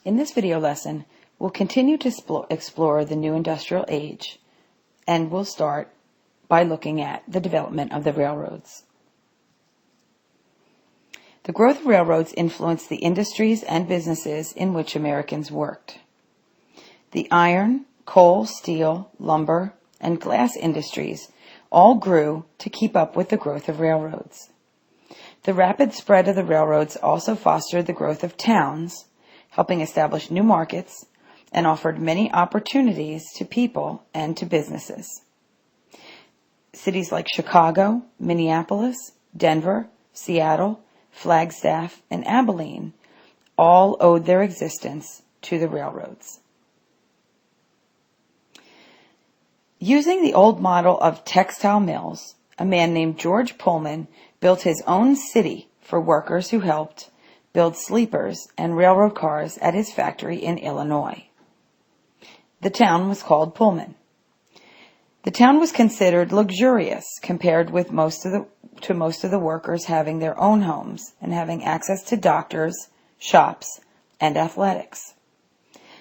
In this video lesson, we'll continue to explore the new industrial age, and we'll start by looking at the development of the railroads. The growth of railroads influenced the industries and businesses in which Americans worked. The iron, coal, steel, lumber, and glass industries all grew to keep up with the growth of railroads. The rapid spread of the railroads also fostered the growth of towns, helping establish new markets, and offered many opportunities to people and to businesses. Cities like Chicago, Minneapolis, Denver, Seattle, Flagstaff, and Abilene all owed their existence to the railroads. Using the old model of textile mills, a man named George Pullman built his own city for workers who helped build sleepers and railroad cars at his factory in Illinois. The town was called Pullman. The town was considered luxurious compared with most of the workers having their own homes and having access to doctors, shops, and athletics.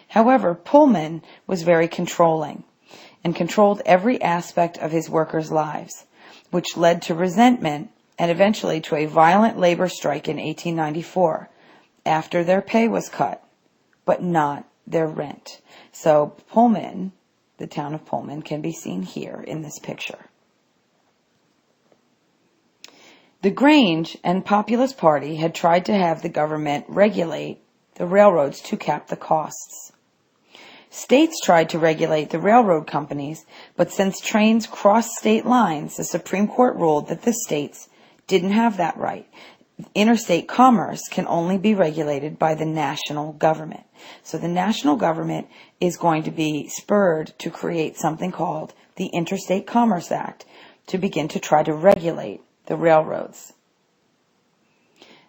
However, Pullman was very controlling and controlled every aspect of his workers' lives, which led to resentment and eventually to a violent labor strike in 1894 after their pay was cut, but not their rent. So Pullman, the town of Pullman, can be seen here in this picture. The Grange and Populist Party had tried to have the government regulate the railroads to cap the costs. States tried to regulate the railroad companies, but since trains crossed state lines, the Supreme Court ruled that the states didn't have that right. Interstate commerce can only be regulated by the national government. So the national government is going to be spurred to create something called the Interstate Commerce Act to begin to try to regulate the railroads.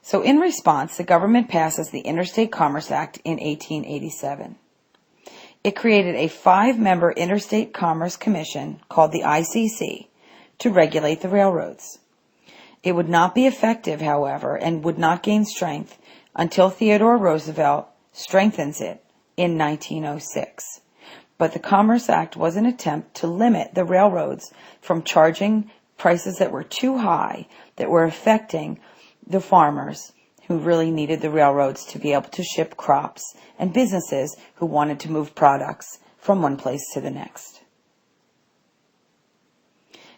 So in response, the government passes the Interstate Commerce Act in 1887. It created a 5-member Interstate Commerce Commission called the ICC to regulate the railroads. It would not be effective, however, and would not gain strength until Theodore Roosevelt strengthens it in 1906. But the Commerce Act was an attempt to limit the railroads from charging prices that were too high, that were affecting the farmers who really needed the railroads to be able to ship crops, and businesses who wanted to move products from one place to the next.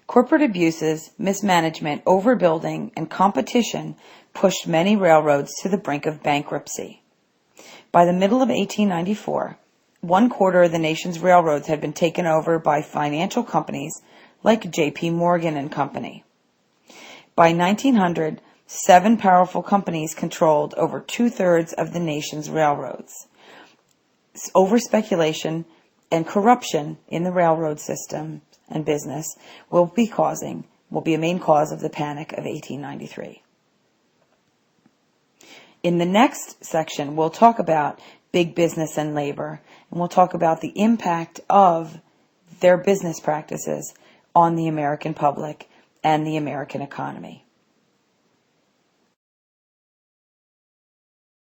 Corporate abuses, mismanagement, overbuilding, and competition pushed many railroads to the brink of bankruptcy. By the middle of 1894, 1/4 of the nation's railroads had been taken over by financial companies like J.P. Morgan and Company. By 1900, 7 powerful companies controlled over 2/3 of the nation's railroads. Overspeculation and corruption in the railroad system and business will be a main cause of the Panic of 1893. In the next section, we'll talk about big business and labor, and we'll talk about the impact of their business practices on the American public and the American economy.